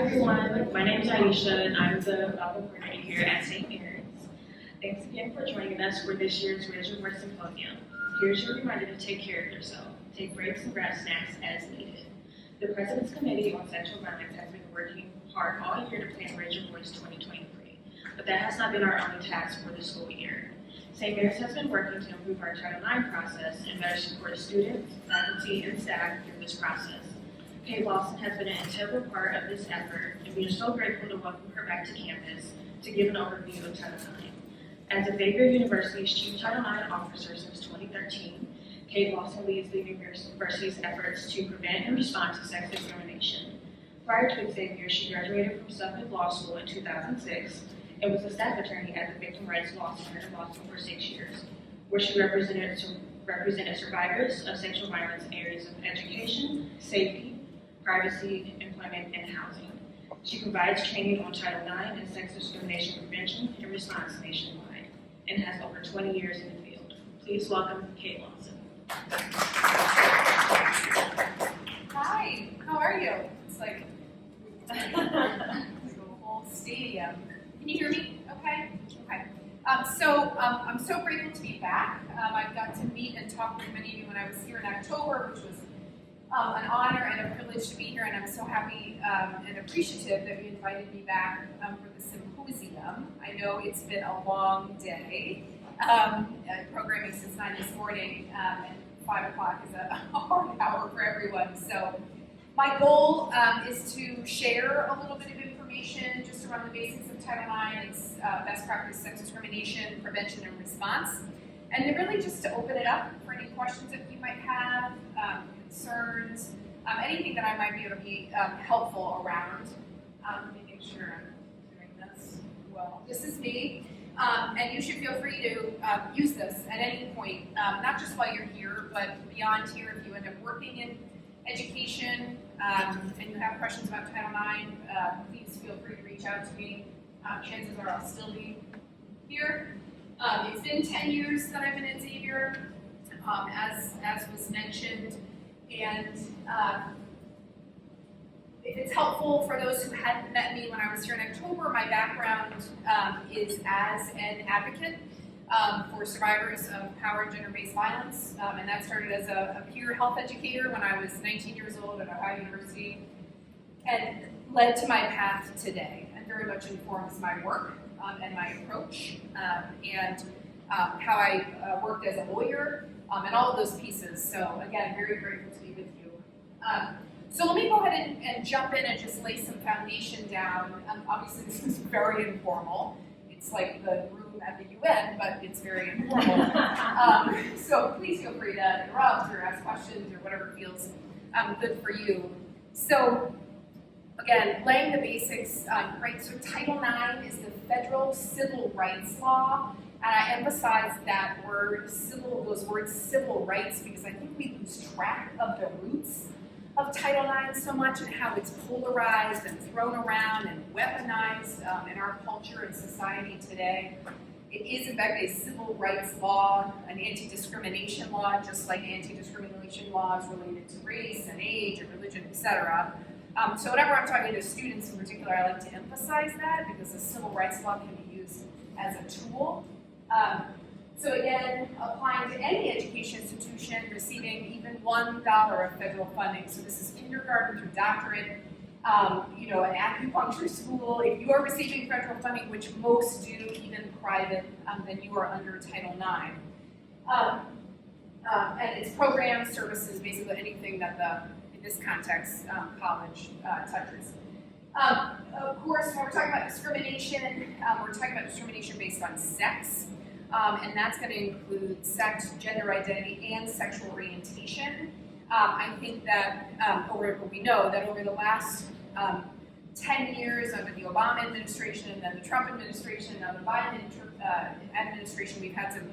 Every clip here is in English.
everyone, my name is Aisha and I'm the Bible coordinator here at St. Mary's. Thanks again for joining us for this year's Raise Your Voice Symposium. Here's your reminder to take care of yourself. Take breaks and grab snacks as needed. The President's Committee on Sexual Violence has been working hard all year to plan Raise Your Voice 2023, but that has not been our only task for the school year. St. Mary's has been working to improve our Title IX process and better support students, faculty, and staff through this process. Lawson has been an integral part of this effort, and we are so grateful to welcome her back to campus to give an overview of Title IX. As Xavier University's Chief Title IX Officer since 2013, Lawson leads the university's efforts to prevent and respond to sex discrimination. Prior to Xavier, she graduated from Suffolk Law School in 2006 and was a staff attorney at the Victim Rights Law Center in Lawson for 6 years, where she represented survivors of sexual violence in areas of education, safety, privacy, employment, and housing. She provides training on Title IX and sex discrimination prevention and response nationwide, and has over 20 years in the field. Please welcome Kate Lawson. Hi, how are you? It's like a whole stadium. Can you hear me? Okay. Okay. I'm so grateful to be back. I got to meet and talk with many of you when I was here in October, which was an honor and a privilege to be here, and I'm so happy and appreciative that you invited me back for the symposium. I know it's been a long day, programming since 9 this morning, and 5 o'clock is a hard hour for everyone. So my goal is to share a little bit of information just around the basics of Title IX, its best practice sex discrimination, prevention, and response, and then really just to open it up for any questions that you might have, concerns, anything that I might be able to be helpful around. Let me make sure I'm doing this well. This is me, and you should feel free to use this at any point, not just while you're here, but beyond here. If you end up working in education and you have questions about Title IX, please feel free to reach out to me. Chances are I'll still be here. It's been 10 years that I've been at Xavier, as was mentioned. And if it's helpful for those who hadn't met me when I was here in October, my background is as an advocate for survivors of power and gender-based violence. And that started as a peer health educator when I was 19 years old at Ohio University, and led to my path today, and very much informs my work and my approach, and how I worked as a lawyer, and all of those pieces. So again, very grateful to be with you. So let me go ahead and jump in and just lay some foundation down. Obviously this is very informal. It's like the room at the UN, but it's very informal. So please feel free to interrupt or ask questions or whatever feels good for you. So again, laying the basics, right, so Title IX is the federal civil rights law. And I emphasize that word, those words civil rights, because I think we lose track of the roots of Title IX so much and how it's polarized and thrown around and weaponized in our culture and society today. It is, in fact, a civil rights law, an anti-discrimination law, just like anti-discrimination laws related to race and age and religion, etc. So whenever I'm talking to students in particular, I like to emphasize that because the civil rights law can be used as a tool. So again, applying to any education institution receiving even $1 of federal funding. So this is kindergarten through doctorate, an acupuncture school. If you are receiving federal funding, which most do, even private, then you are under Title IX. And it's programs, services, basically anything that in this context, college touches. Of course, when we're talking about discrimination, we're talking about discrimination based on sex. And that's going to include sex, gender identity, and sexual orientation. I think that, we know that over the last 10 years under the Obama administration and then the Trump administration, now the Biden administration, we've had some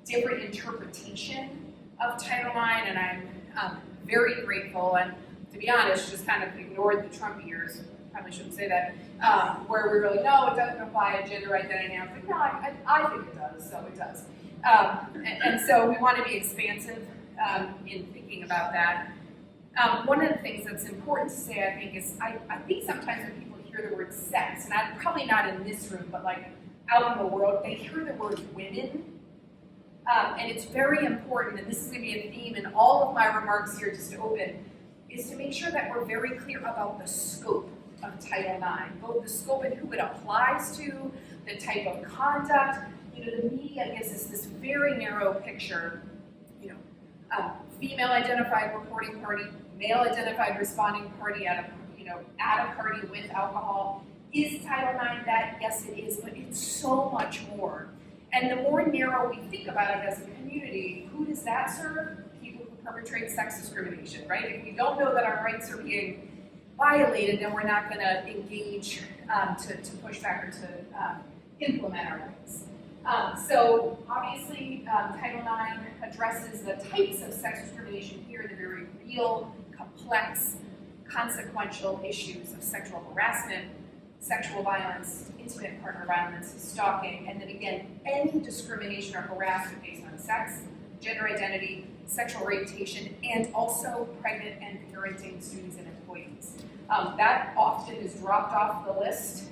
different interpretation of Title IX, and I'm very grateful, and to be honest, just kind of ignored the Trump years. Probably shouldn't say that, where we really, no, it doesn't apply to gender identity. I was like, no, I think it does, so it does. And so we want to be expansive in thinking about that. One of the things that's important to say, I think, is I think sometimes when people hear the word sex, and I'm probably not in this room, but like out in the world, they hear the word women. And it's very important, and this is going to be a theme in all of my remarks here just to open, is to make sure that we're very clear about the scope of Title IX, both the scope and who it applies to, the type of conduct. You know, the media gives us this very narrow picture, you know, female-identified reporting party, male-identified responding party at a party with alcohol. Is Title IX that? Yes, it is, but it's so much more. And the more narrow we think about it as a community, who does that serve? People who perpetrate sex discrimination, right? If we don't know that our rights are being violated, then we're not going to engage to push back or to implement our rights. So obviously, Title IX addresses the types of sex discrimination here, the very real, complex, consequential issues of sexual harassment, sexual violence, intimate partner violence, stalking, and then again, any discrimination or harassment based on sex, gender identity, sexual orientation, and also pregnant and parenting students and employees. That often is dropped off the list,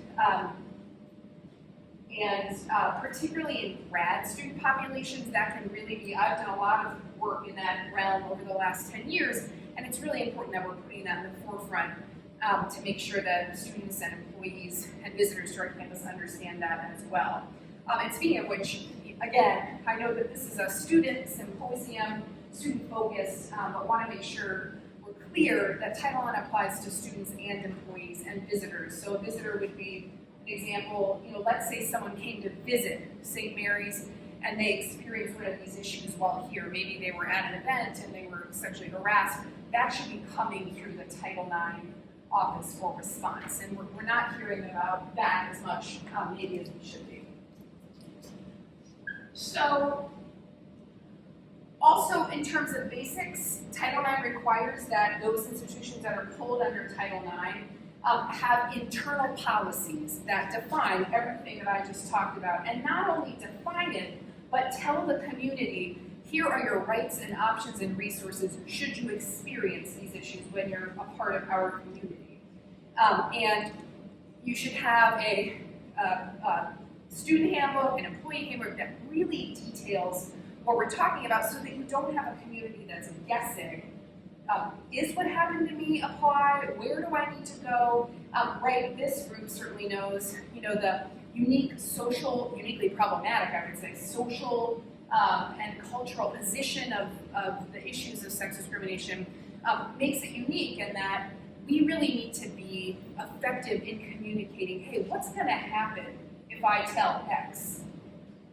and particularly in grad student populations, that can really be, I've done a lot of work in that realm over the last 10 years, and it's really important that we're putting that in the forefront to make sure that students and employees and visitors to our campus understand that as well. And speaking of which, again, I know that this is a student symposium, student-focused, but want to make sure we're clear that Title IX applies to students and employees and visitors. So a visitor would be an example, you know, let's say someone came to visit St. Mary's and they experienced one of these issues while here. Maybe they were at an event and they were sexually harassed. That should be coming through the Title IX office for response, and we're not hearing about that as much maybe as we should be. So, also in terms of basics, Title IX requires that those institutions that are pulled under Title IX have internal policies that define everything that I just talked about, and not only define it, but tell the community, here are your rights and options and resources should you experience these issues when you're a part of our community. And you should have a student handbook, an employee handbook that really details what we're talking about so that you don't have a community that's guessing, is what happened to me apply? Where do I need to go? Right, this group certainly knows, you know, the uniquely problematic, I would say, social and cultural position of the issues of sex discrimination makes it unique in that we really need to be effective in communicating, hey, what's going to happen if I tell X?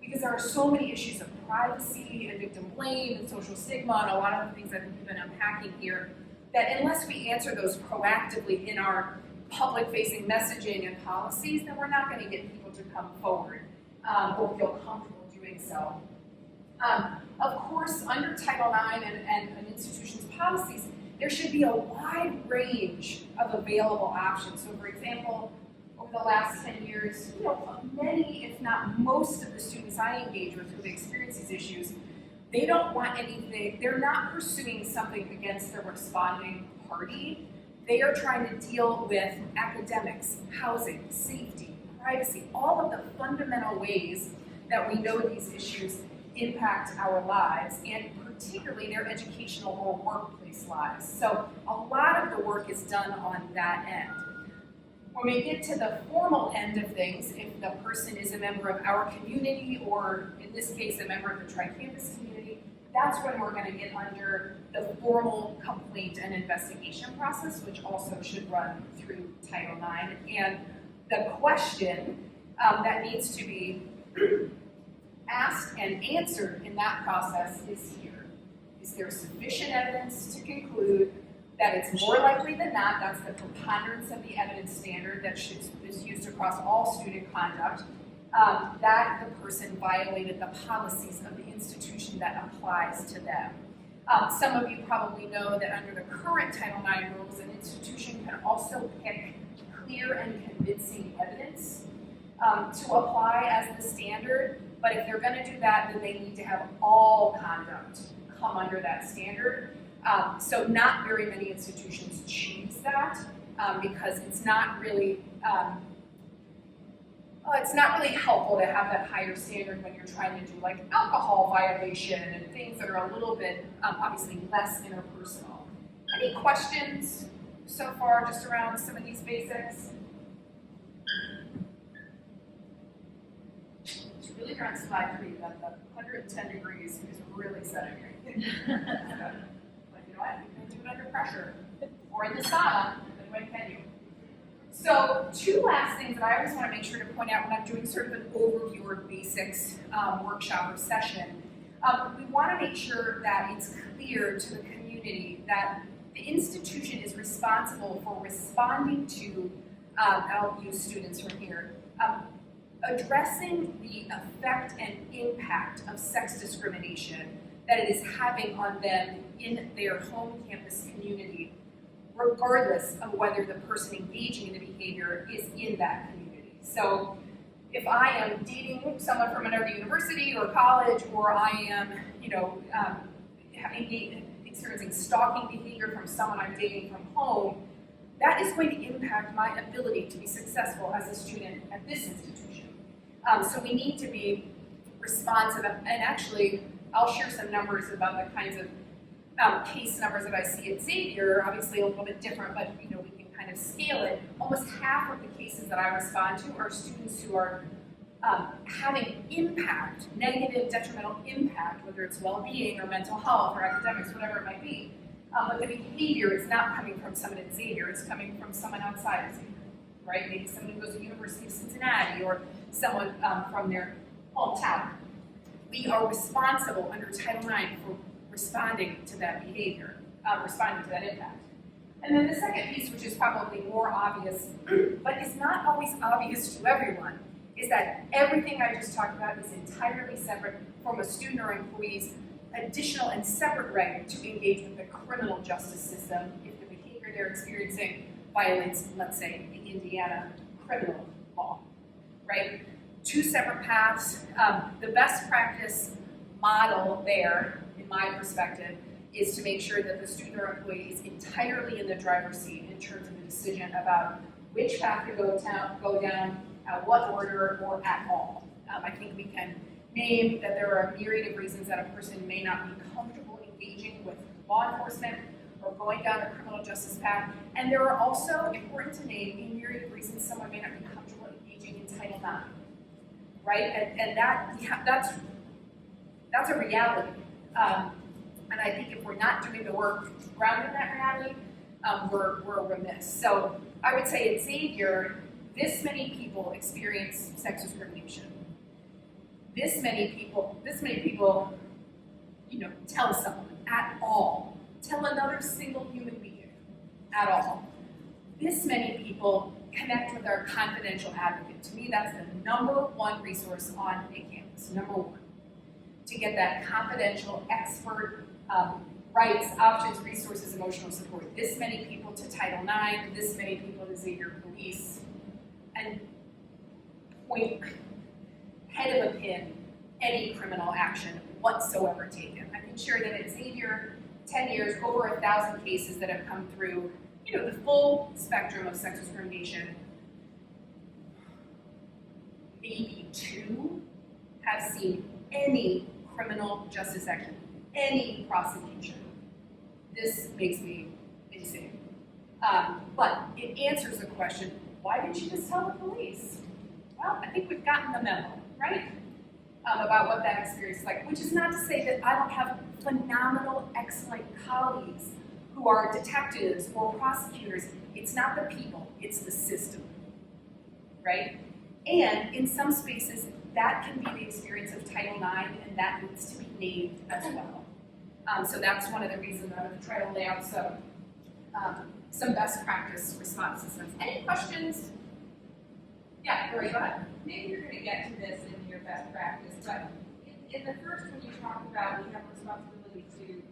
Because there are so many issues of privacy and victim blame and social stigma and a lot of the things that we've been unpacking here, that unless we answer those proactively in our public-facing messaging and policies, then we're not going to get people to come forward or feel comfortable doing so. Of course, under Title IX and an institution's policies, there should be a wide range of available options. So for example, over the last 10 years, you know, many, if not most of the students I engage with who've experienced these issues, they don't want anything, they're not pursuing something against the responding party. They are trying to deal with academics, housing, safety, privacy, all of the fundamental ways that we know these issues impact our lives, and particularly their educational or workplace lives. So a lot of the work is done on that end. When we get to the formal end of things, if the person is a member of our community, or in this case, a member of the tri-campus community, that's when we're going to get under the formal complaint and investigation process, which also should run through Title IX. And the question that needs to be asked and answered in that process is here. Is there sufficient evidence to conclude that it's more likely than not, that's the preponderance of the evidence standard that is used across all student conduct, that the person violated the policies of the institution that applies to them. Some of you probably know that under the current Title IX rules, an institution can also pick clear and convincing evidence to apply as the standard, but if they're going to do that, then they need to have all conduct come under that standard. So not very many institutions choose that. because it's not really helpful to have that higher standard when you're trying to do like alcohol violation and things that are a little bit obviously less interpersonal. Any questions so far just around some of these basics? It's really around slide 3 that the 110 degrees is really setting right. But you know what? You can do it under pressure or in the sauna, then when can you? So 2 last things that I always want to make sure to point out when I'm doing sort of an overview or basics workshop or session. We want to make sure that it's clear to the community that the institution is responsible for responding to, I'll use students from here, addressing the effect and impact of sex discrimination that it is having on them in their home campus community, regardless of whether the person engaging in the behavior is in that community. So if I am dating someone from another university or college, or I am, experiencing stalking behavior from someone I'm dating from home, that is going to impact my ability to be successful as a student at this institution. So we need to be responsive, and actually, I'll share some numbers about the kinds of case numbers that I see at Xavier, obviously a little bit different, but we can kind of scale it. Almost half of the cases that I respond to are students who are having impact, negative, detrimental impact, whether it's well-being or mental health or academics, whatever it might be. But the behavior is not coming from someone at Xavier, it's coming from someone outside of Xavier, right? Maybe someone who goes to the University of Cincinnati or someone from their hometown. We are responsible under Title IX for responding to that behavior, responding to that impact. And then the second piece, which is probably more obvious, but is not always obvious to everyone, is that everything I just talked about is entirely separate from a student or employee's additional and separate right to engage with the criminal justice system if the behavior they're experiencing violates, let's say, the Indiana criminal law, right? 2 separate paths. The best practice model there, in my perspective, is to make sure that the student or employee is entirely in the driver's seat in terms of the decision about which path to go down, at what order, or at all. I think we can name that there are a myriad of reasons that a person may not be comfortable engaging with law enforcement or going down a criminal justice path, and there are also, important to name, a myriad of reasons someone may not be comfortable engaging in Title IX, right? And that's a reality. And I think if we're not doing the work grounded in that reality, we're remiss. So I would say at Xavier, this many people experience sex discrimination. This many people, tell someone at all, tell another single human being at all. This many people connect with our confidential advocate. To me, that's the #1 resource on a campus, #1. To get that confidential, expert, rights, options, resources, emotional support. This many people to Title IX, this many people to Xavier Police, and point, head of a pin, any criminal action whatsoever taken. I can share that at Xavier, 10 years, over 1,000 cases that have come through, the full spectrum of sex discrimination. Maybe 2 have seen any criminal justice action, any prosecution. This makes me insane. But it answers the question, why didn't you just tell the police? Well, I think we've gotten the memo, right? About what that experience is like, which is not to say that I don't have phenomenal, excellent colleagues who are detectives or prosecutors. It's not the people, it's the system, right? And in some spaces, that can be the experience of Title IX, and that needs to be named as well. So that's one of the reasons I'm going to try to lay out some best practice response systems. Any questions? Yeah, Lori, go ahead. Maybe you're going to get to this in your best practice, but in the first one you talked about we have a responsibility to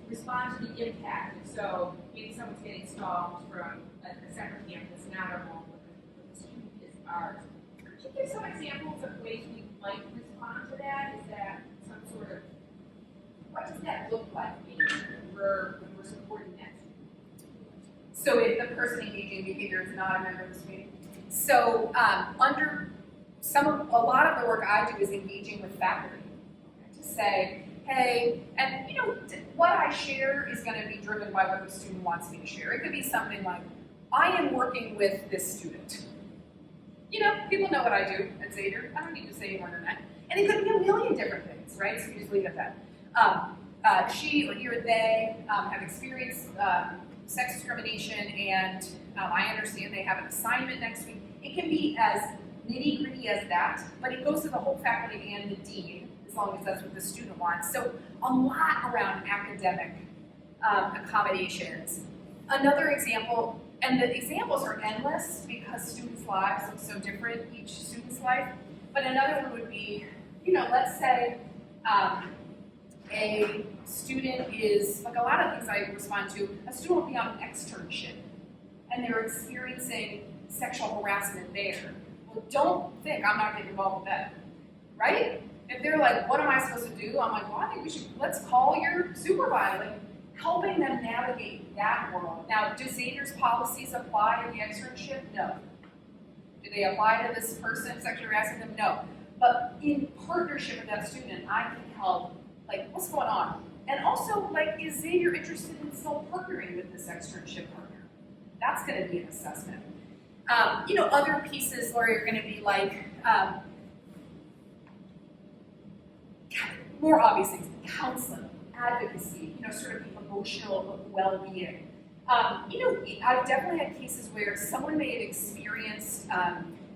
respond to the impact. So maybe someone's getting stalked from a separate campus, not our home, but the student is ours. Could you give some examples of ways we might respond to that? Is that some sort of, what does that look like when we're supporting that? So if the person engaging behavior is not a member of the community. So a lot of the work I do is engaging with faculty to say, hey, and what I share is going to be driven by what the student wants me to share. It could be something like, I am working with this student. People know what I do at Xavier. I don't need to say any more than that. And it could be a million different things, right? So you just leave it at that. She or he or they have experienced sex discrimination, and I understand they have an assignment next week. It can be as nitty-gritty as that, but it goes to the whole faculty and the dean, as long as that's what the student wants. So a lot around academic accommodations. Another example, and the examples are endless because students' lives look so different, each student's life, but another one would be, let's say a student is, like a lot of things I respond to, a student will be on an externship and they're experiencing sexual harassment there. Well, don't think I'm not getting involved with that, right? If they're like, what am I supposed to do? I'm like, well, I think let's call your supervisor. Like, helping them navigate that world. Now, do Xavier's policies apply in the externship? No. Do they apply to this person sexually harassing them? No. But in partnership with that student, I can help, like, what's going on? And also, like, is Xavier interested in still partnering with this externship partner? That's going to be an assessment. Other pieces where you're going to be like, more obvious things, counseling, advocacy, sort of the emotional well-being. I've definitely had cases where someone may have experienced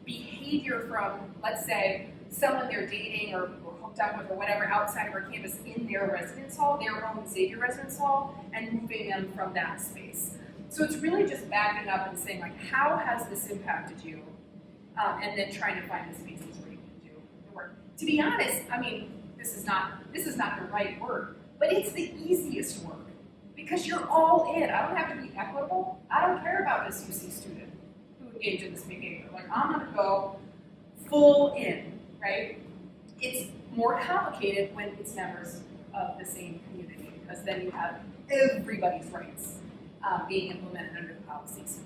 behavior from, let's say, someone they're dating or hooked up with or whatever outside of our campus in their residence hall, their own Xavier residence hall, and moving them from that space. So it's really just backing up and saying, like, how has this impacted you? And then trying to find the spaces where you can do the work. To be honest, I mean, this is not the right word, but it's the easiest work because you're all in. I don't have to be equitable. I don't care about this UC student who engaged in this behavior. Like, I'm going to go full in, right? It's more complicated when it's members of the same community because then you have everybody's rights being implemented under the policies.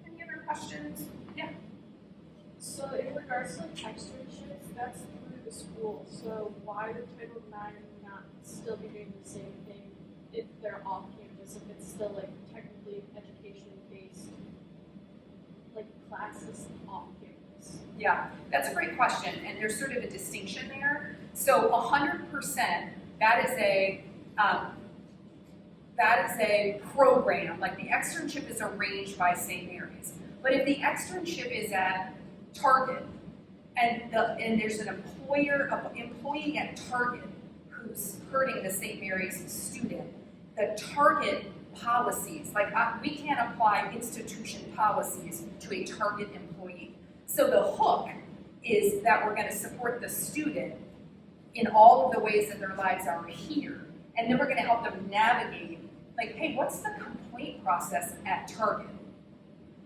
Any other questions? Yeah. So in regards to externships, that's through the school. So why would Title IX not still be doing the same thing if they're off campus, if it's still like technically education-based, like classes off campus? Yeah, that's a great question, and there's sort of a distinction there. So 100%, that is a program, like the externship is arranged by St. Mary's. But if the externship is at Target, and there's an employee at Target who's hurting the St. Mary's student, the Target policies, like we can't apply institution policies to a Target employee. So the hook is that we're going to support the student in all of the ways that their lives are here. And then we're going to help them navigate, like, hey, what's the complaint process at Target?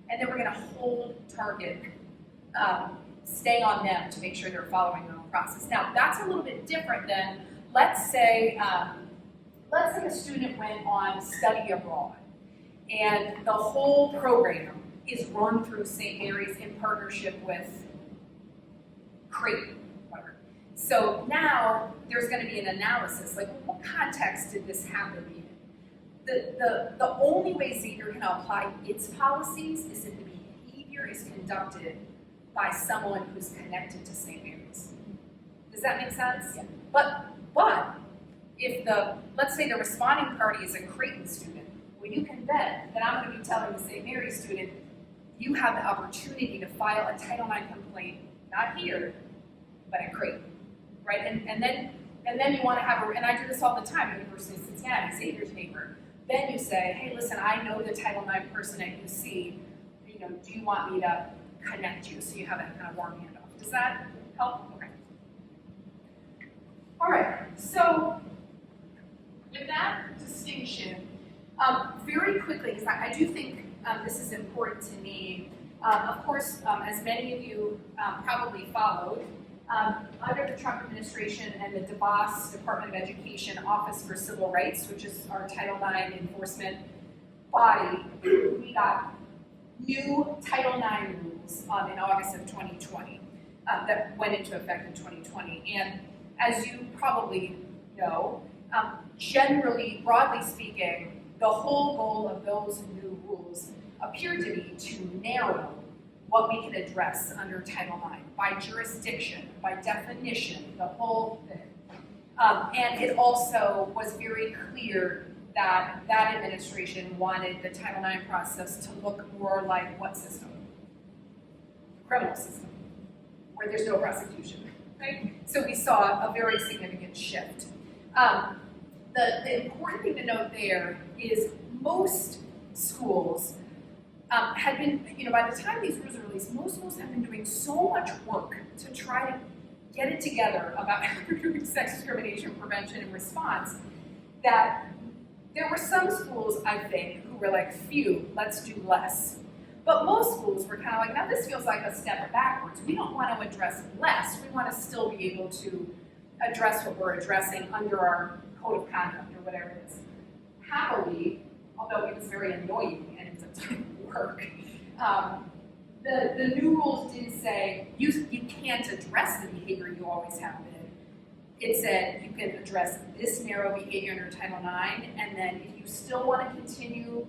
And then we're going to hold Target, stay on them to make sure they're following their own process. Now, that's a little bit different than, let's say a student went on study abroad, and the whole program is run through St. Mary's in partnership with Creighton, whatever. So now there's going to be an analysis, like, what context did this happen in? The only way Xavier can apply its policies is if the behavior is conducted by someone who's connected to St. Mary's. Does that make sense? Yeah. But if let's say the responding party is a Creighton student, well, you can bet that I'm going to be telling the St. Mary's student, you have the opportunity to file a Title IX complaint, not here, but at Creighton, right? And then you want to have and I do this all the time at the University of Cincinnati, Xavier's paper. Then you say, hey, listen, I know the Title IX person at UC, do you want me to connect you? So you have that kind of warm handoff. Does that help? Okay. All right, so with that distinction, very quickly, because I do think this is important to me, of course, as many of you probably followed, under the Trump administration and the DeVos Department of Education Office for Civil Rights, which is our Title IX enforcement body, we got new Title IX rules in August of 2020 that went into effect in 2020. And as you probably know, generally, broadly speaking, the whole goal of those new rules appeared to be to narrow what we can address under Title IX by jurisdiction, by definition, the whole thing. And it also was very clear that that administration wanted the Title IX process to look more like what system? The criminal system, where there's no prosecution, right? So we saw a very significant shift. The important thing to note there is most schools had been, by the time these rules are released, most schools have been doing so much work to try to get it together about how we're doing sex discrimination prevention and response that there were some schools, I think, who were like, phew, let's do less. But most schools were kind of like, now this feels like a step backwards. We don't want to address less. We want to still be able to address what we're addressing under our code of conduct or whatever it is. Happily, although it was very annoying and it's a ton of work, the new rules didn't say you can't address the behavior you always have been. It said you can address this narrow behavior under Title IX, and then if you still want to continue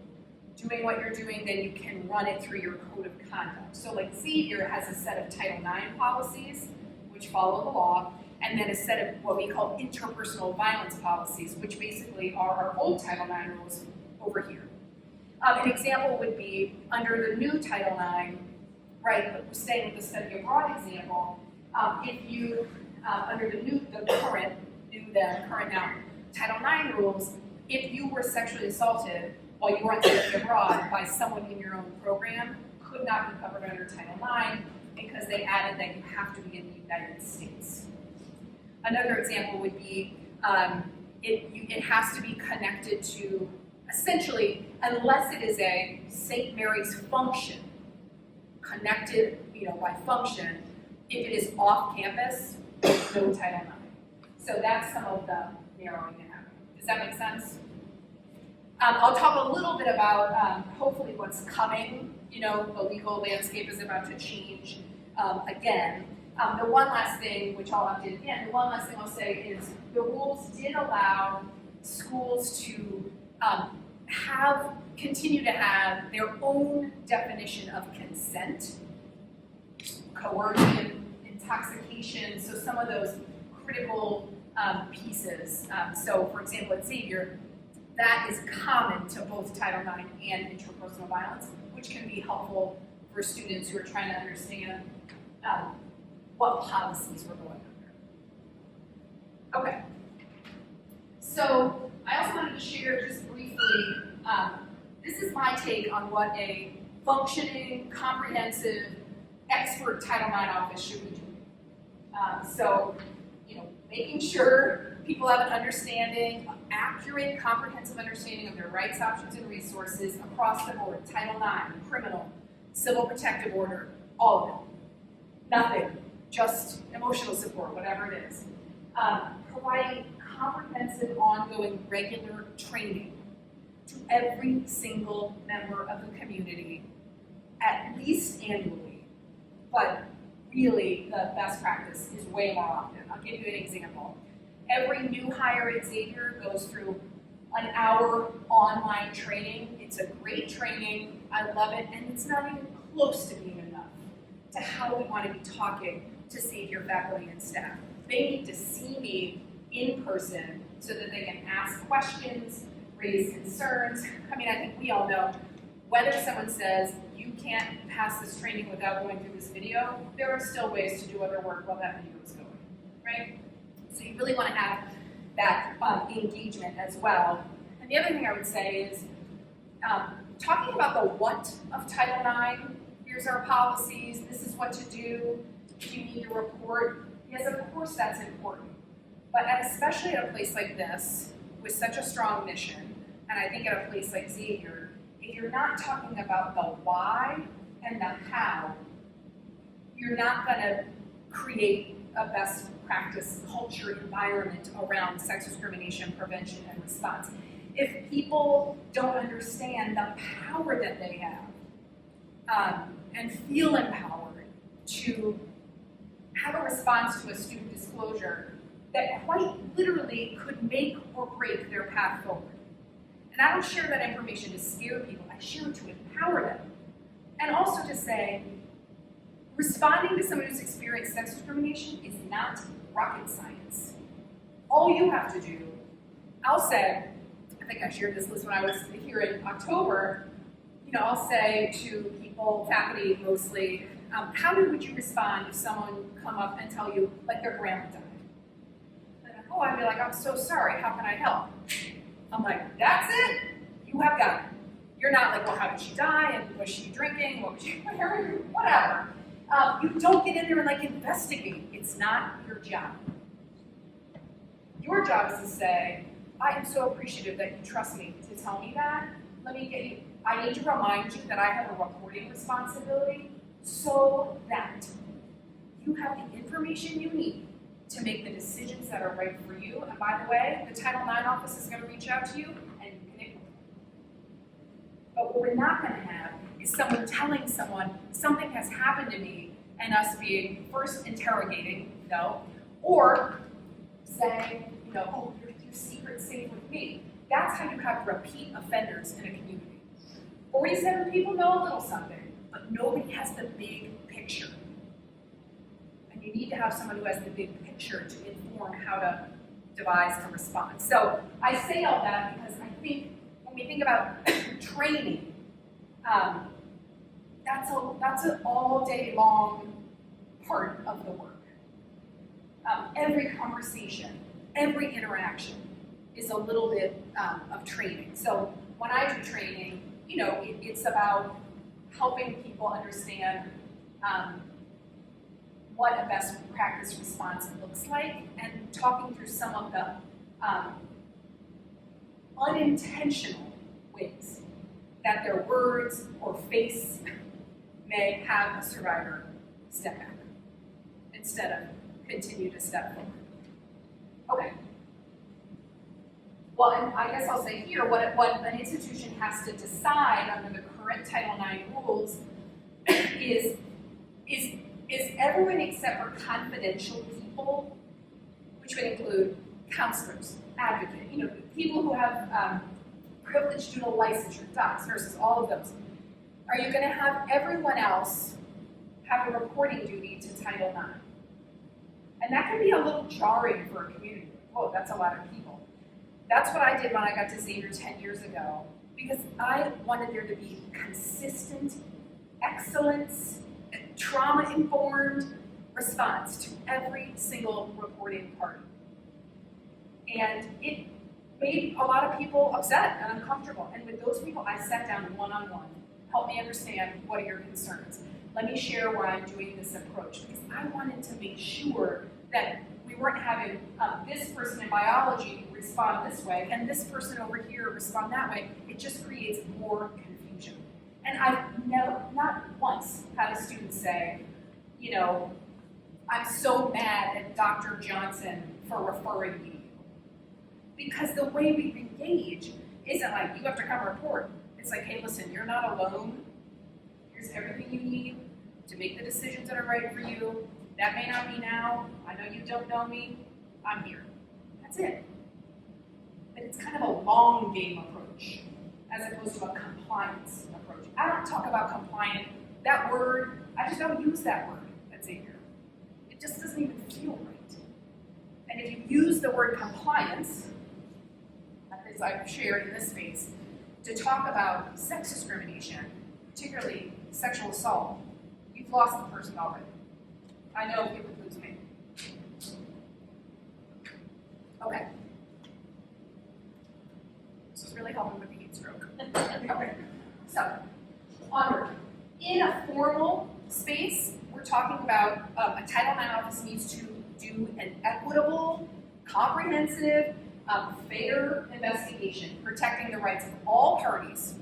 doing what you're doing, then you can run it through your code of conduct. So like Xavier has a set of Title IX policies, which follow the law, and then a set of what we call interpersonal violence policies, which basically are our old Title IX rules over here. An example would be under the new Title IX, right, staying with the study abroad example, if you, under the current now, Title IX rules, if you were sexually assaulted while you were on study abroad by someone in your own program, could not be covered under Title IX because they added that you have to be in the United States. Another example would be it has to be connected to, essentially, unless it is a St. Mary's function, connected by function, if it is off campus, no Title IX. So that's some of the narrowing that happened. Does that make sense? I'll talk a little bit about hopefully what's coming. The legal landscape is about to change again. The one last thing, which I'll update again, the one last thing I'll say is the rules did allow schools to continue to have their own definition of consent, coercion, intoxication, so some of those critical pieces. So for example, at Xavier, that is common to both Title IX and interpersonal violence, which can be helpful for students who are trying to understand what policies we're going under. Okay. So I also wanted to share just briefly, this is my take on what a functioning, comprehensive, expert Title IX office should be doing. So, making sure people have an understanding, accurate, comprehensive understanding of their rights, options, and resources across the board. Title IX, criminal, civil protective order, all of it. Nothing, just emotional support, whatever it is. Providing comprehensive, ongoing, regular training to every single member of the community, at least annually, but really the best practice is way more often. I'll give you an example. Every new hire at Xavier goes through an hour online training. It's a great training, I love it, and it's not even close to being enough to how we want to be talking to Xavier faculty and staff. They need to see me in person so that they can ask questions, raise concerns. I think we all know whether someone says you can't pass this training without going through this video, there are still ways to do other work while that video is going, right? So you really want to have that engagement as well. And the other thing I would say is talking about the what of Title IX. Here's our policies, this is what to do, if you need to report. Yes, of course that's important. But especially at a place like this, with such a strong mission, and I think at a place like Xavier, if you're not talking about the why and the how, you're not going to create a best practice culture environment around sex discrimination prevention and response. if people don't understand the power that they have, and feel empowered to have a response to a student disclosure that quite literally could make or break their path forward. And I don't share that information to scare people, I share it to empower them. And also to say, responding to someone who's experienced sex discrimination is not rocket science. All you have to do, I'll say, I think I shared this list when I was here in October, I'll say to people, faculty mostly, how would you respond if someone come up and tell you, like, their grandma died? And I'd be like, I'm so sorry, how can I help? I'm like, that's it? You have got it. You're not like, well, how did she die? And was she drinking? What was she, whatever. You don't get in there and like investigate. It's not your job. Your job is to say, I am so appreciative that you trust me to tell me that. I need to remind you that I have a reporting responsibility so that you have the information you need to make the decisions that are right for you. And by the way, the Title IX office is going to reach out to you and you can ignore them. But what we're not going to have is someone telling someone something has happened to me and us being first interrogating, or saying, oh, your secret's safe with me. That's how you have repeat offenders in a community. 47 people know a little something, but nobody has the big picture. And you need to have someone who has the big picture to inform how to devise a response. So I say all that because I think when we think about training, that's an all day long part of the work. Every conversation, every interaction is a little bit of training. So when I do training, it's about helping people understand what a best practice response looks like and talking through some of the unintentional ways that their words or face may have a survivor step back instead of continue to step forward. Okay. Well, and I guess I'll say here, what an institution has to decide under the current Title IX rules is everyone except for confidential people, which would include counselors, advocates, people who have privilege due to licensure, docs, nurses, all of those. Are you going to have everyone else have a reporting duty to Title IX? And that can be a little jarring for a community. Whoa, that's a lot of people. That's what I did when I got to Xavier 10 years ago, because I wanted there to be consistent, excellence, trauma-informed response to every single reporting party. And it made a lot of people upset and uncomfortable. And with those people, I sat down one-on-one. Help me understand, what are your concerns? Let me share why I'm doing this approach, because I wanted to make sure that we weren't having this person in biology respond this way and this person over here respond that way. It just creates more confusion. And I've never, not once, had a student say, I'm so mad at Dr. Johnson for referring me to you. Because the way we engage isn't like, you have to come report. It's like, hey, listen, you're not alone. Here's everything you need to make the decisions that are right for you. That may not be now. I know you don't know me. I'm here. That's it. But it's kind of a long game approach as opposed to a compliance approach. I don't talk about compliant. That word, I just don't use that word at Xavier. It just doesn't even feel right. And if you use the word compliance, as I've shared in this space, to talk about sex discrimination, particularly sexual assault, you've lost the person already. I know it would lose me. Okay. This is really helping with the heat stroke. Okay. So, onward. In a formal space, we're talking about a Title IX office needs to do an equitable, comprehensive, fair investigation, protecting the rights of all parties.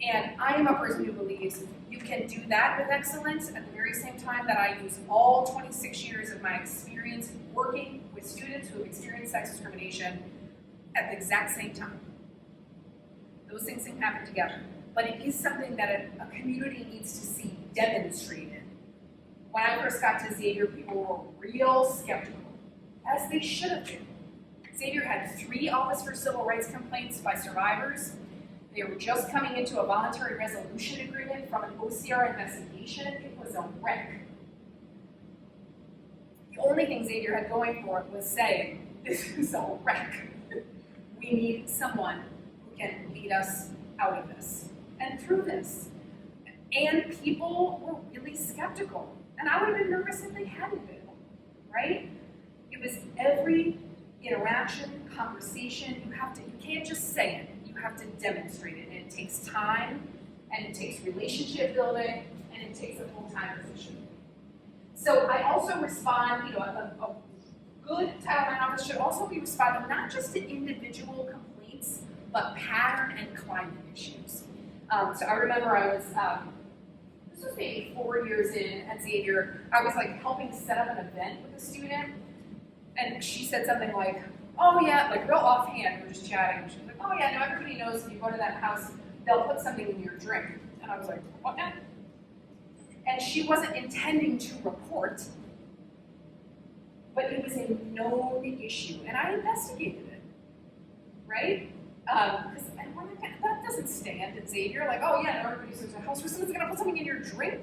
And I am a person who believes you can do that with excellence at the very same time that I use all 26 years of my experience working with students who have experienced sex discrimination at the exact same time. Those things can happen together. But it is something that a community needs to see demonstrated. When I first got to Xavier, people were real skeptical, as they should have been. Xavier had 3 Office for Civil Rights complaints by survivors. They were just coming into a voluntary resolution agreement from an OCR investigation. It was a wreck. The only thing Xavier had going for it was saying, this is a wreck. We need someone who can lead us out of this and through this. And people were really skeptical. And I would have been nervous if they hadn't been, right? It was every interaction, conversation, you can't just say it, you have to demonstrate it. And it takes time, and it takes relationship building, and it takes a full-time position. So I also respond, a good Title IX office should also be responding not just to individual complaints, but pattern and climate issues. So I remember I was, this was maybe 4 years in at Xavier, I was like helping set up an event with a student, and she said something like, oh yeah, like real offhand, we were just chatting, and she was like, oh yeah, no, everybody knows if you go to that house, they'll put something in your drink. And I was like, what now? And she wasn't intending to report, but it was a known issue, and I investigated it, right? Because that doesn't stand at Xavier, like, oh yeah, no, everybody knows a house where someone's gonna put something in your drink.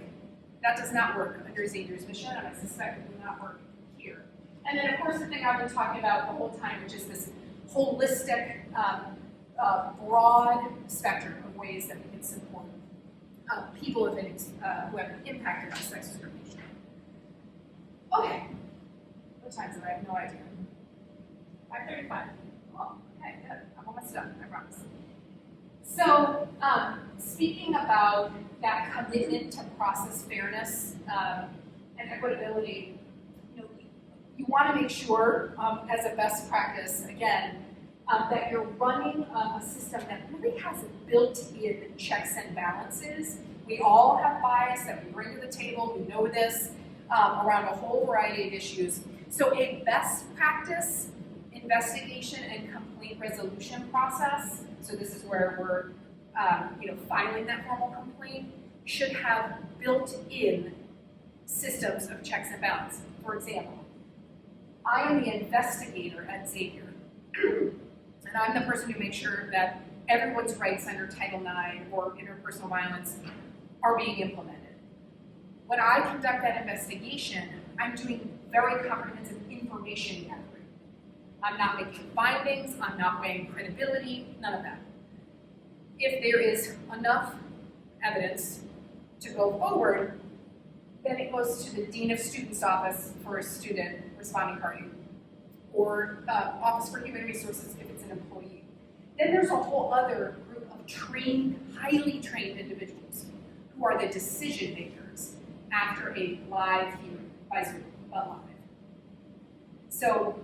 That does not work under Xavier's mission, and I suspect it will not work here. And then, of course, the thing I've been talking about the whole time, which is this holistic, broad spectrum of ways that we can support people who have been impacted by sex discrimination. Okay, what time is it? I have no idea. 5:35. Oh, okay, good. I'm almost done, I promise. So, speaking about that commitment to process fairness and equitability, you want to make sure, as a best practice, again, that you're running a system that really has built-in checks and balances. We all have bias that we bring to the table, we know this, around a whole variety of issues. So a best practice investigation and complaint resolution process, so this is where we're filing that formal complaint, should have built-in systems of checks and balances. For example, I am the investigator at Xavier, and I'm the person who makes sure that everyone's rights under Title IX or interpersonal violence are being implemented. When I conduct that investigation, I'm doing very comprehensive information gathering. I'm not making findings, I'm not weighing credibility, none of that. If there is enough evidence to go forward, then it goes to the Dean of Students' office for a student responding party, or Office for Human Resources if it's an employee. Then there's a whole other group of trained, highly trained individuals who are the decision makers after a live hearing by Zoom, but live. So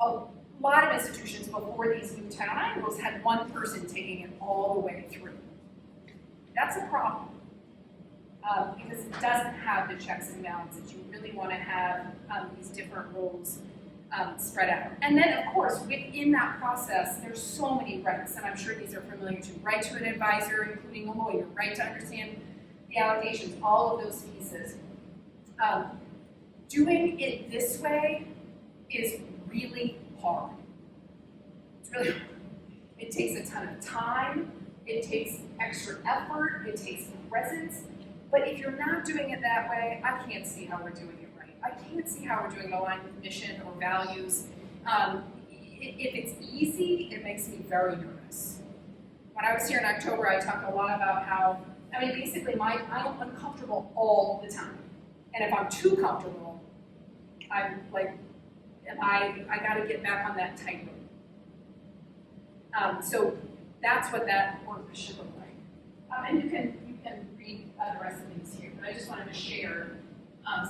a lot of institutions before these new Title IX rules had one person taking it all the way through. That's a problem. Because it doesn't have the checks and balances. You really want to have these different roles spread out. And then, of course, within that process, there's so many rights, and I'm sure these are familiar to you. Right to an advisor, including a lawyer, right to understand the allegations, all of those pieces. Doing it this way is really hard. It's really hard. It takes a ton of time, it takes extra effort, it takes presence. But if you're not doing it that way, I can't see how we're doing it right. I can't see how we're doing it aligned with mission or values. If it's easy, it makes me very nervous. When I was here in October, I talked a lot about how, basically I'm uncomfortable all the time. And if I'm too comfortable, I'm like, I gotta get back on that tightrope. So that's what that work should look like. And you can read the rest of these here, but I just wanted to share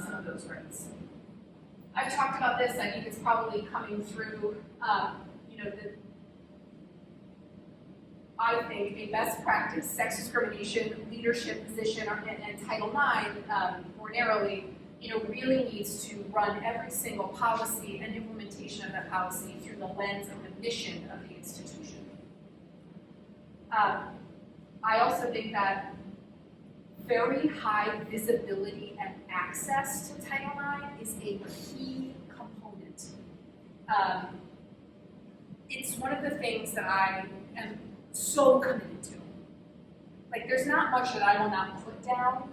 some of those rights. I've talked about this, I think it's probably coming through, I think a best practice sex discrimination leadership position and Title IX more narrowly, really needs to run every single policy and implementation of that policy through the lens of the mission of the institution. I also think that very high visibility and access to Title IX is a key component. It's one of the things that I am so committed to. Like, there's not much that I will not put down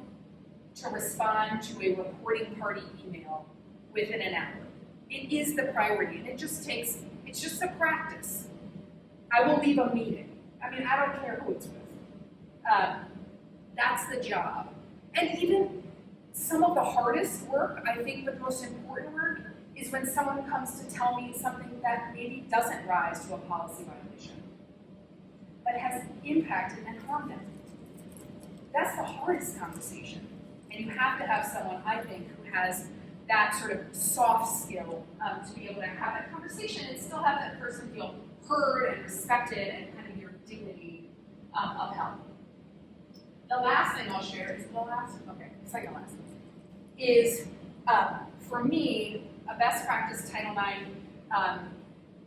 to respond to a reporting party email within an hour. It is the priority, and it's just a practice. I will leave a meeting. I mean, I don't care who it's with. That's the job. And even some of the hardest work, I think the most important work, is when someone comes to tell me something that maybe doesn't rise to a policy violation, but has impacted and harmed them. That's the hardest conversation. And you have to have someone, I think, who has that sort of soft skill to be able to have that conversation and still have that person feel heard and respected and kind of your dignity upheld. The last thing I'll share is second last, is for me, a best practice Title IX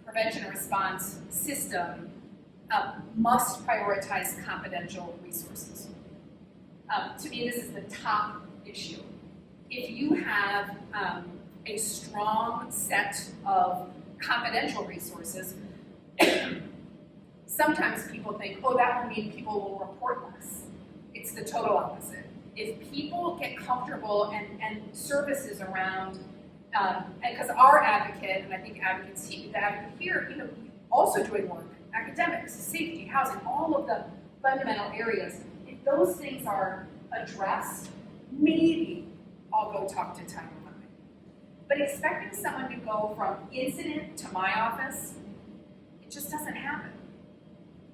prevention and response system must prioritize confidential resources. To me, this is the top issue. If you have a strong set of confidential resources, sometimes people think, oh, that will mean people will report less. It's the total opposite. If people get comfortable and services around, and because our advocate, and I think the advocate here, also doing work, academics, safety, housing, all of the fundamental areas, if those things are addressed, maybe I'll go talk to Title IX. But expecting someone to go from incident to my office, it just doesn't happen.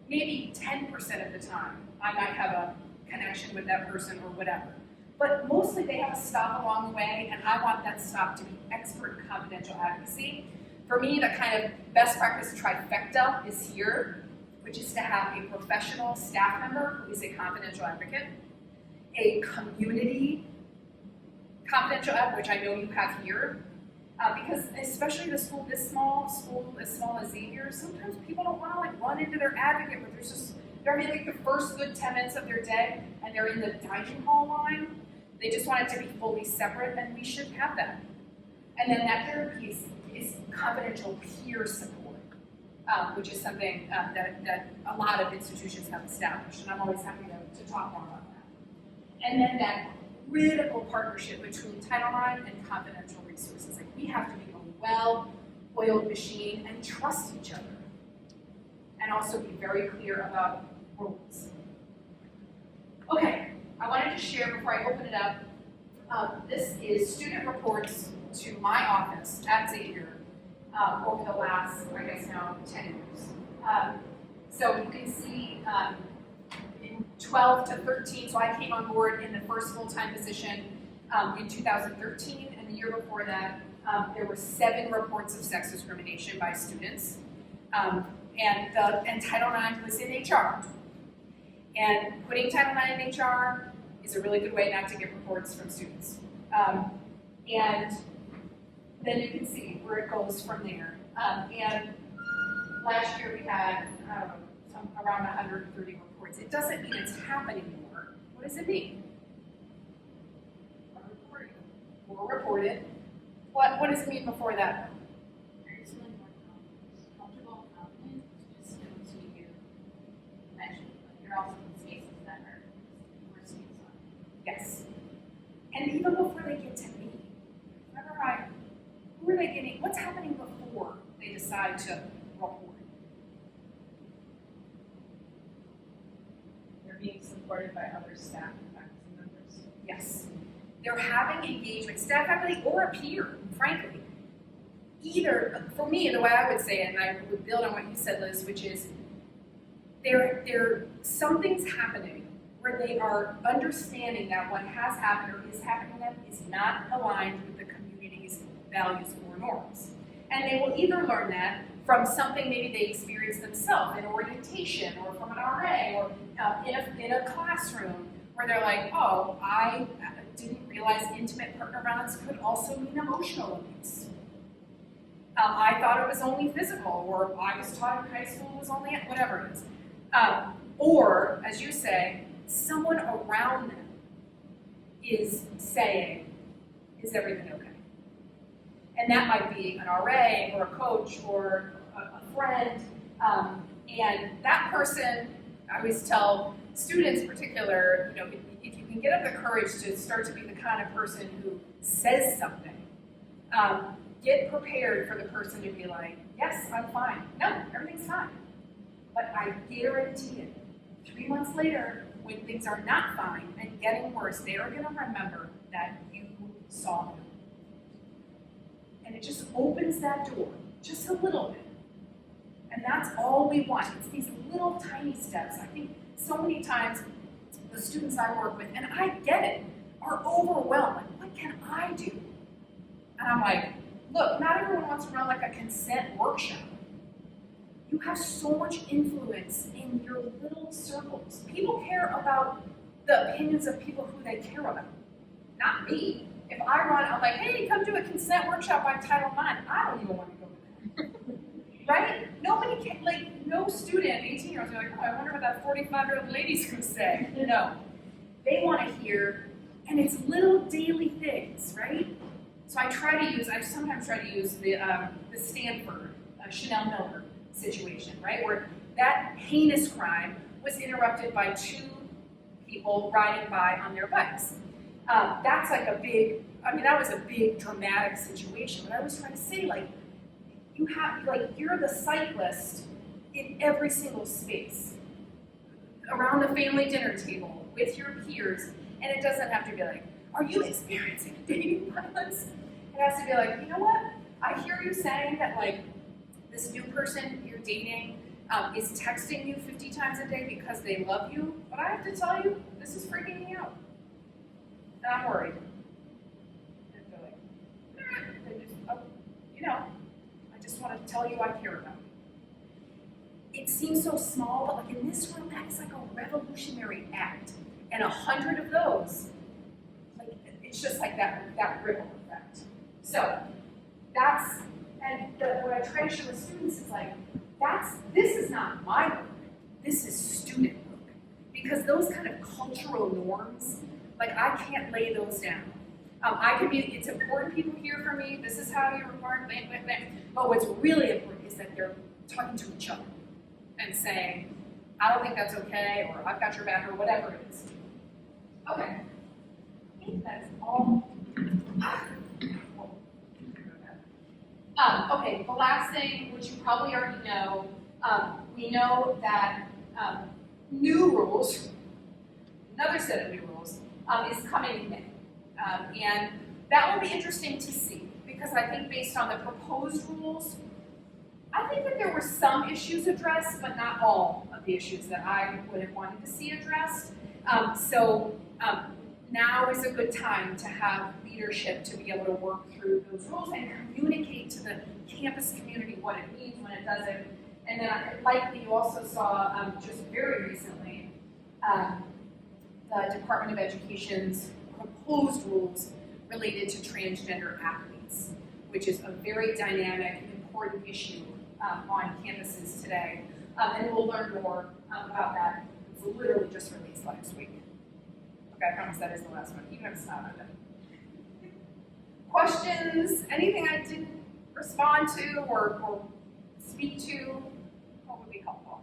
Maybe 10% of the time, I might have a connection with that person or whatever. But mostly they have a stop along the way, and I want that stop to be expert confidential advocacy. For me, the kind of best practice trifecta is here, which is to have a professional staff member who is a confidential advocate, a community confidential advocate, which I know you have here, because especially the school, this small school as small as Xavier, sometimes people don't want to run into their advocate, but they're having the first good 10 minutes of their day, and they're in the dining hall line. They just want it to be fully separate, and we should have that. And then that third piece is confidential peer support, which is something that a lot of institutions have established, and I'm always happy to talk more about that. And then that critical partnership between Title IX and confidential resources. Like, we have to be a well-oiled machine and trust each other, and also be very clear about rules. Okay, I wanted to share before I open it up, this is student reports to my office at Xavier over the last, I guess now, 10 years. So you can see in 12 to 13, so I came on board in the first full-time position in 2013, and the year before that, there were 7 reports of sex discrimination by students. And Title IX was in HR. And putting Title IX in HR is a really good way not to get reports from students. And then you can see where it goes from there. And last year we had around 130 reports. It doesn't mean it's happening more. What does it mean? More reported. What does it mean before that? You're also in spaces that are where students are. Yes. And even before they get to me, who are they getting, what's happening before they decide to report? They're being supported by other staff and faculty members. Yes. They're having engagement, staff, faculty, or a peer, frankly. Either, for me, the way I would say it, and I would build on what you said, Liz, which is something's happening where they are understanding that what has happened or is happening to them is not aligned with the community's values or norms. And they will either learn that from something maybe they experienced themselves in orientation or from an RA or in a classroom where they're like, oh, I didn't realize intimate partner violence could also mean emotional abuse. I thought it was only physical, or I was taught in high school was only whatever it is. Or, as you say, someone around them is saying, is everything okay? And that might be an RA or a coach or a friend. And that person, I always tell students in particular, if you can get up the courage to start to be the kind of person who says something, get prepared for the person to be like, yes, I'm fine. No, everything's fine. But I guarantee it, 3 months later, when things are not fine and getting worse, they are going to remember that you saw them. And it just opens that door, just a little bit. And that's all we want. It's these little tiny steps. I think so many times the students I work with, and I get it, are overwhelmed. Like, what can I do? And I'm like, look, not everyone wants to run like a consent workshop. You have so much influence in your little circles. People care about the opinions of people who they care about, not me. If I run, I'm like, hey, come do a consent workshop on Title IX. I don't even want to go to that. Right? Nobody can, no student, 18-year-olds, are like, oh, I wonder what that 45-year-old lady's going to say. No. They want to hear, and it's little daily things, right? So I sometimes try to use the Stanford, Chanel Miller situation, right? Where that heinous crime was interrupted by 2 people riding by on their bikes. That's like that was a big dramatic situation, but I was trying to say, you're the cyclist in every single space, around the family dinner table, with your peers, and it doesn't have to be like, are you experiencing dating violence? It has to be like, you know what? I hear you saying that this new person you're dating is texting you 50 times a day because they love you, but I have to tell you, this is freaking me out. And I'm worried. And they're like, I just want to tell you I care about you. It seems so small, but in this room, that is like a revolutionary act. And 100 of those, it's just like that ripple effect. So what I try to show the students is this is not my work, this is student work. Because those kind of cultural norms, I can't lay those down. It's important people hear from me, this is how you require, blah, blah, blah. But what's really important is that they're talking to each other and saying, I don't think that's okay, or I've got your back, or whatever it is. Okay. I think that's all. Okay, the last thing, which you probably already know, we know that new rules, another set of new rules, is coming in May. And that will be interesting to see, because I think based on the proposed rules, I think that there were some issues addressed, but not all of the issues that I would have wanted to see addressed. Now is a good time to have leadership to be able to work through those rules and communicate to the campus community what it means when it doesn't. And then likely you also saw just very recently the Department of Education's proposed rules related to transgender athletes, which is a very dynamic, important issue on campuses today. And we'll learn more about that. It's literally just released last week. Okay, I promise that is the last one, even if it's not, I'm done. Questions? Anything I didn't respond to or speak to? What would be helpful?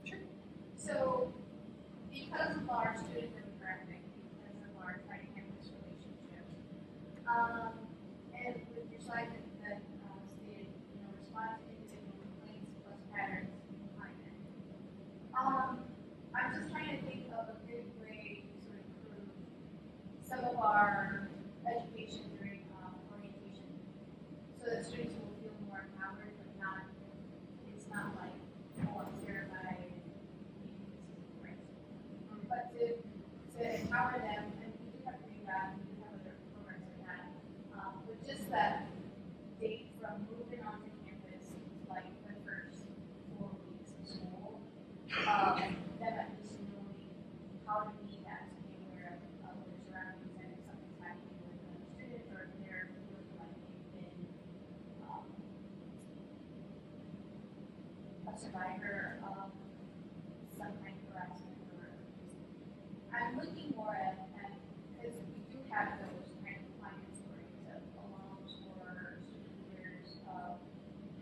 Sure. So, because of our student demographic, because of our tiny campus relationship, and with your slide that stated, response to individual complaints plus patterns behind it. I'm just trying to think of a good way to sort of improve some of our education during orientation, so that students will feel more empowered, but it's not like, oh, I'm terrified, right? But to empower them, and we do have pre-grad, we do have other programs like that, but just that date from moving onto campus, like the first 4 weeks of school, them at least knowing how to meet that, to be aware of their surroundings, and if something's happening, a survivor of some kind of harassment or I'm looking more at because we do have those kind of client stories of alums or student leaders of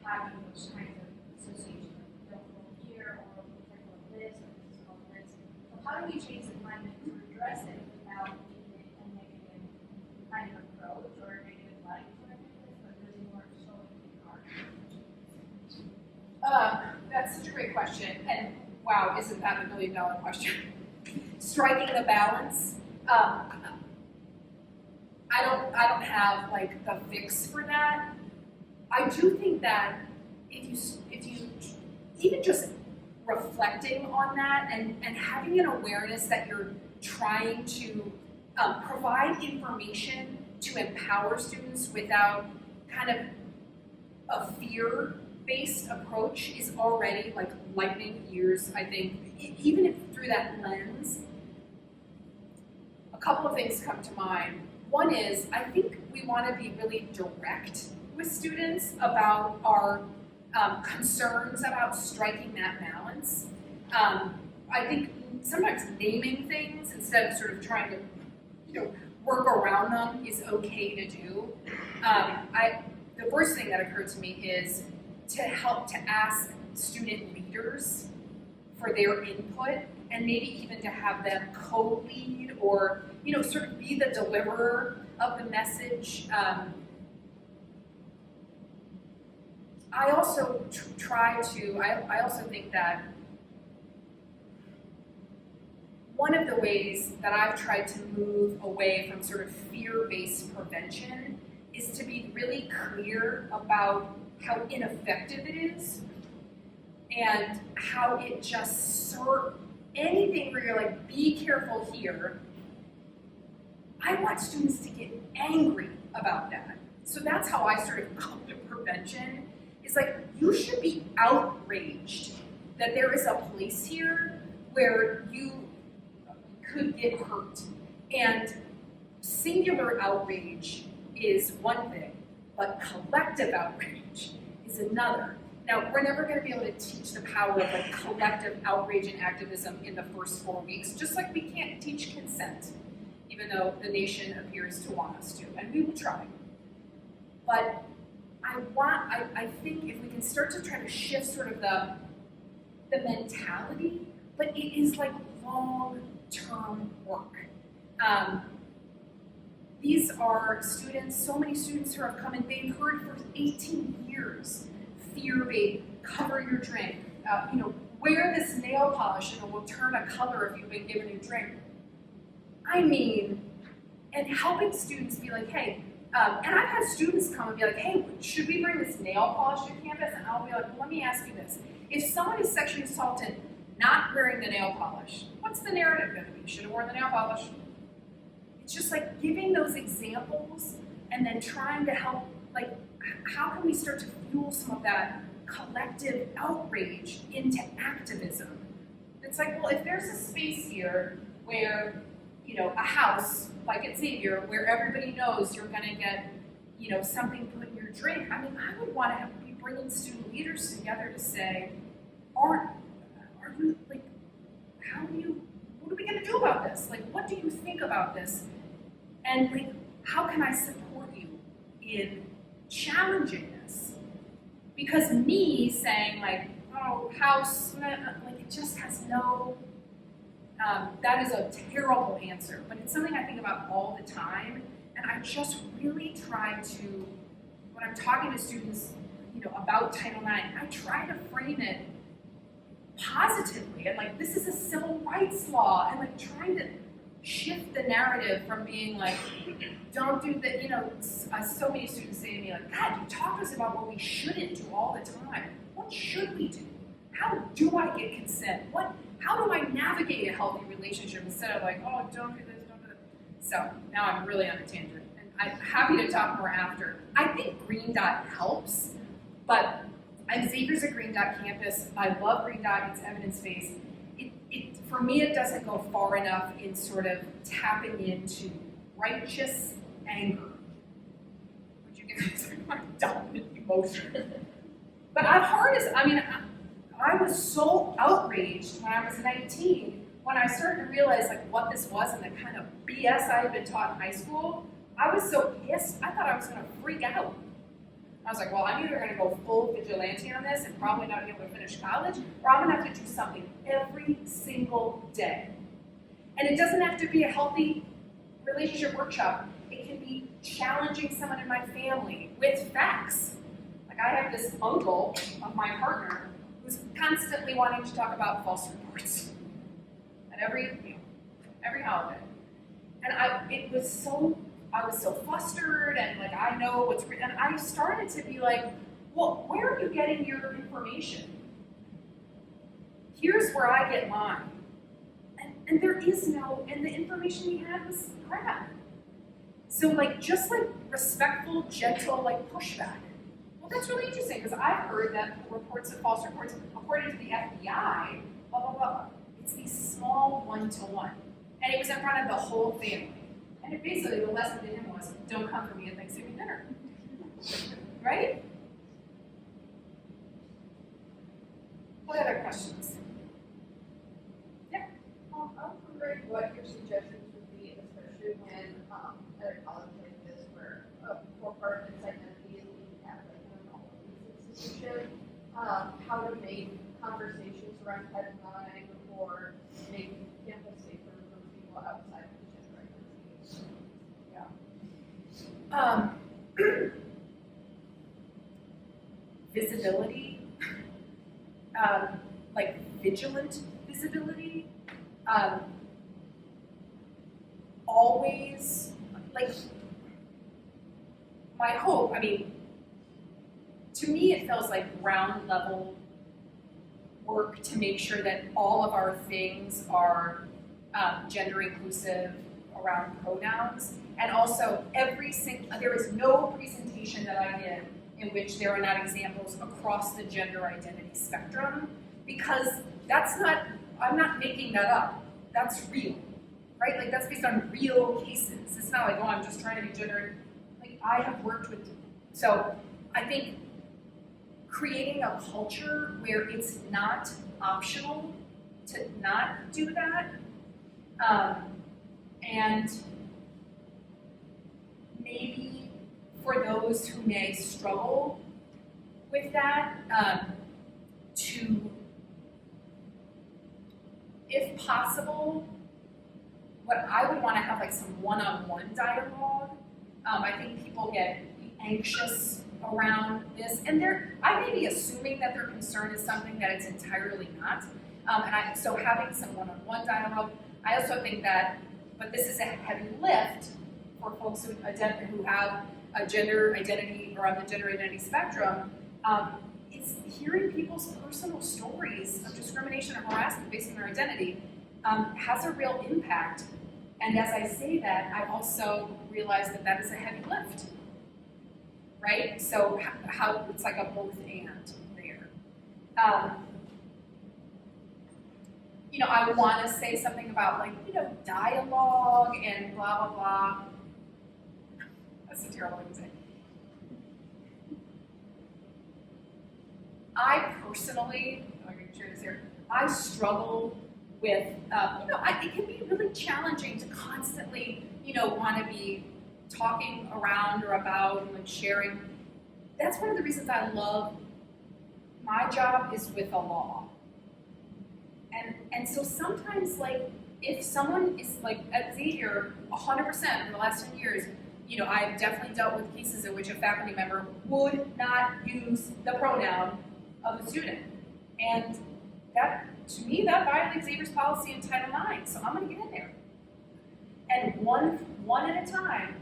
having those kinds of associations like don't go here or we can go this or this is called this. So how do we change the climate to address it without making it a negative kind of approach or a negative light or anything, but really more showing the art? That's such a great question, and wow, isn't that a $1 million question? Striking the balance. I don't have like the fix for that. I do think that if you even just reflecting on that and having an awareness that you're trying to provide information to empower students without kind of a fear-based approach is already like lightning years, I think. Even if through that lens, a couple of things come to mind. One is, I think we want to be really direct with students about our concerns about striking that balance. I think sometimes naming things instead of sort of trying to, work around them is okay to do. The first thing that occurred to me is to help to ask student leaders for their input and maybe even to have them co-lead or, sort of be the deliverer of the message. I also I also think that one of the ways that I've tried to move away from sort of fear-based prevention is to be really clear about how ineffective it is and how it just anything where you're like, be careful here. I want students to get angry about that. So that's how I sort of come to prevention. It's like, you should be outraged that there is a place here where you could get hurt. And singular outrage is one thing, but collective outrage is another. Now, we're never going to be able to teach the power of like collective outrage and activism in the first 4 weeks, just like we can't teach consent, even though the nation appears to want us to, and we will try. But I think if we can start to try to shift sort of the mentality, but it is like long-term work. These are students, so many students who have come and they've heard for 18 years, fear-based, cover your drink, wear this nail polish and it will turn a color if you've been given a drink. I mean, and helping students be like, hey, and I've had students come and be like, hey, should we bring this nail polish to campus? And I'll be like, well, let me ask you this. If someone is sexually assaulted not wearing the nail polish, what's the narrative going to be? You should have worn the nail polish. It's just like giving those examples and then trying to help, like, how can we start to fuel some of that collective outrage into activism? It's like, well, if there's a space here where, a house, like at Xavier, where everybody knows you're going to get, something put in your drink, I mean, I would want to be bringing student leaders together to say, are you, like, what are we going to do about this? Like, what do you think about this? And, like, how can I support you in challenging this? Because me saying, like, oh, house, like, it just has no, that is a terrible answer, but it's something I think about all the time, and I just really try to, when I'm talking to students, about Title IX, I try to frame it positively, and like, this is a civil rights law, and like, trying to shift the narrative from being like, don't do that, so many students say to me, like, God, you talk to us about what we shouldn't do all the time. What should we do? How do I get consent? How do I navigate a healthy relationship instead of like, oh, don't do this, don't do that. So now I'm really on a tangent, and I'm happy to talk more after. I think Green Dot helps, but Xavier's a Green Dot campus. I love Green Dot, it's evidence-based. For me, it doesn't go far enough in sort of tapping into righteous anger. Would you get this? My dominant emotion. But I've heard I was so outraged when I was 19, when I started to realize like what this was and the kind of BS I had been taught in high school. I was so pissed, I thought I was gonna freak out. I was like, well, I'm either gonna go full vigilante on this and probably not be able to finish college, or I'm gonna have to do something every single day. And it doesn't have to be a healthy relationship workshop. It can be challenging someone in my family with facts. Like I have this uncle of my partner who's constantly wanting to talk about false reports at every holiday. And I was so flustered and like I know what's and I started to be like, well, where are you getting your information? Here's where I get mine. And there is no, and the information he had was crap. So like just like respectful, gentle, like pushback. Well, that's really interesting because I've heard that reports of false reports, according to the FBI, blah, blah, blah. It's these small one-to-one. And it was in front of the whole family. And it basically, the lesson to him was, don't come for me at Thanksgiving dinner. Right? What other questions? I'm wondering what your suggestions would be, especially when at a college like this, where a core part of its identity is being Catholic in an all-inclusive institution, how to make conversations around Title IX or make campus safer for people outside of the gender identity. Visibility, like vigilant visibility. Always, like, my hope, I mean, to me it feels like ground level work to make sure that all of our things are gender inclusive around pronouns, and also there is no presentation that I did in which there are not examples across the gender identity spectrum, because I'm not making that up. That's real, right? Like that's based on real cases. It's not like, oh, I'm just trying to be gender. Like I have worked with, so I think creating a culture where it's not optional to not do that, and maybe for those who may struggle with that, to, if possible, what I would want to have like some one-on-one dialogue. I think people get anxious around this, and I may be assuming that their concern is something that it's entirely not. So having some one-on-one dialogue. I also think that, but this is a heavy lift for folks who have a gender identity or on the gender identity spectrum. It's hearing people's personal stories of discrimination or harassment based on their identity has a real impact. And as I say that, I also realize that that is a heavy lift, right? So how it's like a both and there. I want to say something about like, dialogue and blah, blah, blah. That's a terrible thing to say. I personally, I'm going to share this here, I struggle with, it can be really challenging to constantly, want to be talking around or about and like sharing. That's one of the reasons I love my job is with the law. And so sometimes, like, if someone is like at Xavier, 100% in the last 10 years, I've definitely dealt with cases in which a faculty member would not use the pronoun of the student. And that, to me, that violates Xavier's policy in Title IX, so I'm gonna get in there. And one at a time,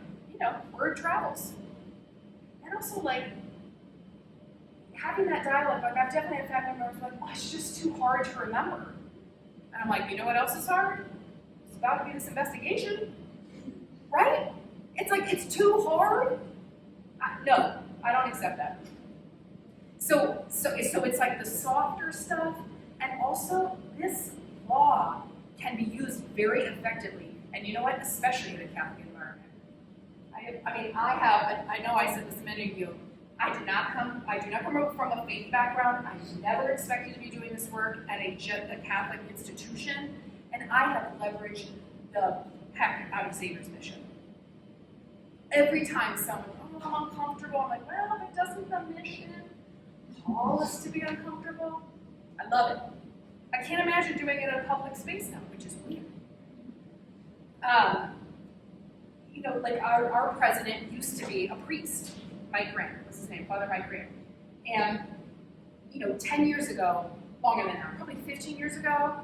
word travels. And also, like, having that dialogue, like, I've definitely had faculty members like, oh, it's just too hard to remember. And I'm like, you know what else is hard? It's about to be this investigation, right? It's like, it's too hard? No, I don't accept that. So it's like the softer stuff, and also this law can be used very effectively. And you know what? Especially in a Catholic environment. I know I said this to many of you, I do not come from a faith background. I never expected to be doing this work at a Catholic institution, and I have leveraged the heck out of Xavier's mission. Every time someone, I'm uncomfortable, I'm like, well, but doesn't the mission call us to be uncomfortable? I love it. I can't imagine doing it in a public space now, which is weird. Like our president used to be a priest. Mike Grant was his name, Father Mike Grant. And, 10 years ago, longer than that, probably 15 years ago,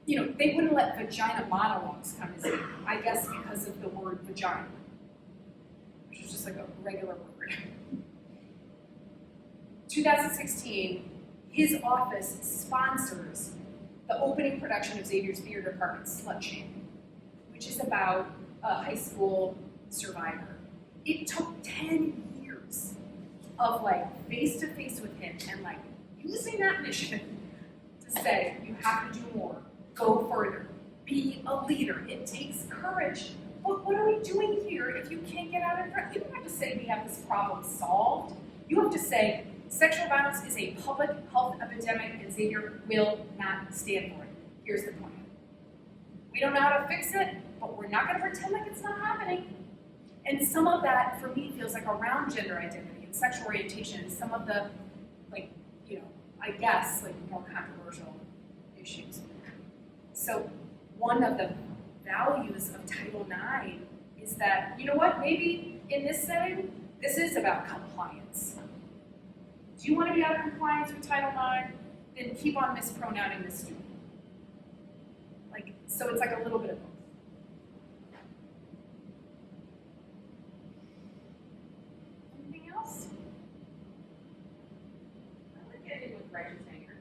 they wouldn't let vagina monologues come to Xavier, I guess because of the word vagina, which is just like a regular word. 2016, his office sponsors the opening production of Xavier's theater department, Slut Shaming, which is about a high school survivor. It took 10 years of face-to-face with him and using that mission to say, you have to do more, go further, be a leader. It takes courage. But what are we doing here if you can't get out in front? You don't have to say we have this problem solved. You have to say sexual violence is a public health epidemic and Xavier will not stand for it. Here's the plan. We don't know how to fix it, but we're not going to pretend like it's not happening. And some of that, for me, feels like around gender identity and sexual orientation, some of the, I guess, more controversial issues. So one of the values of Title IX is that, maybe in this setting, this is about compliance. Do you want to be out of compliance with Title IX? Then keep on mispronouncing this student. So it's a little bit of both. Anything else? I like getting with righteous anger.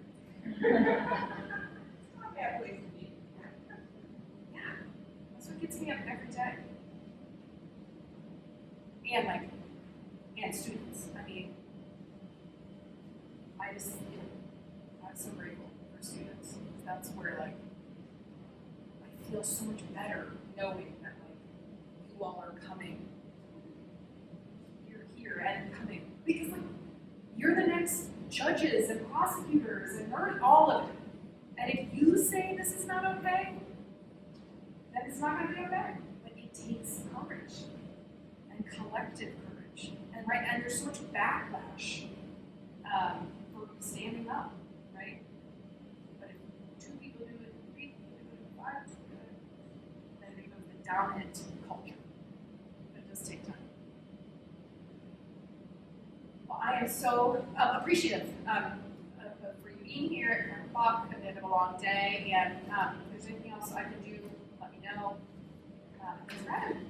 It's not a bad place to be. Yeah, that's what gets me up every day. And and students. I'm so grateful for students. That's where I feel so much better knowing that you all are coming. You're here and coming because you're the next judges and prosecutors and all of it. And if you say this is not okay, then it's not going to be okay. But it takes courage and collective courage, and there's so much backlash for standing up, right? But if 2 people do it, 3 people do it, 5 people do it, then it becomes the dominant culture. But it does take time. Well, I am so appreciative for you being here at 9 o'clock at the end of a long day. And if there's anything else I can do, let me know. Ms. Redden.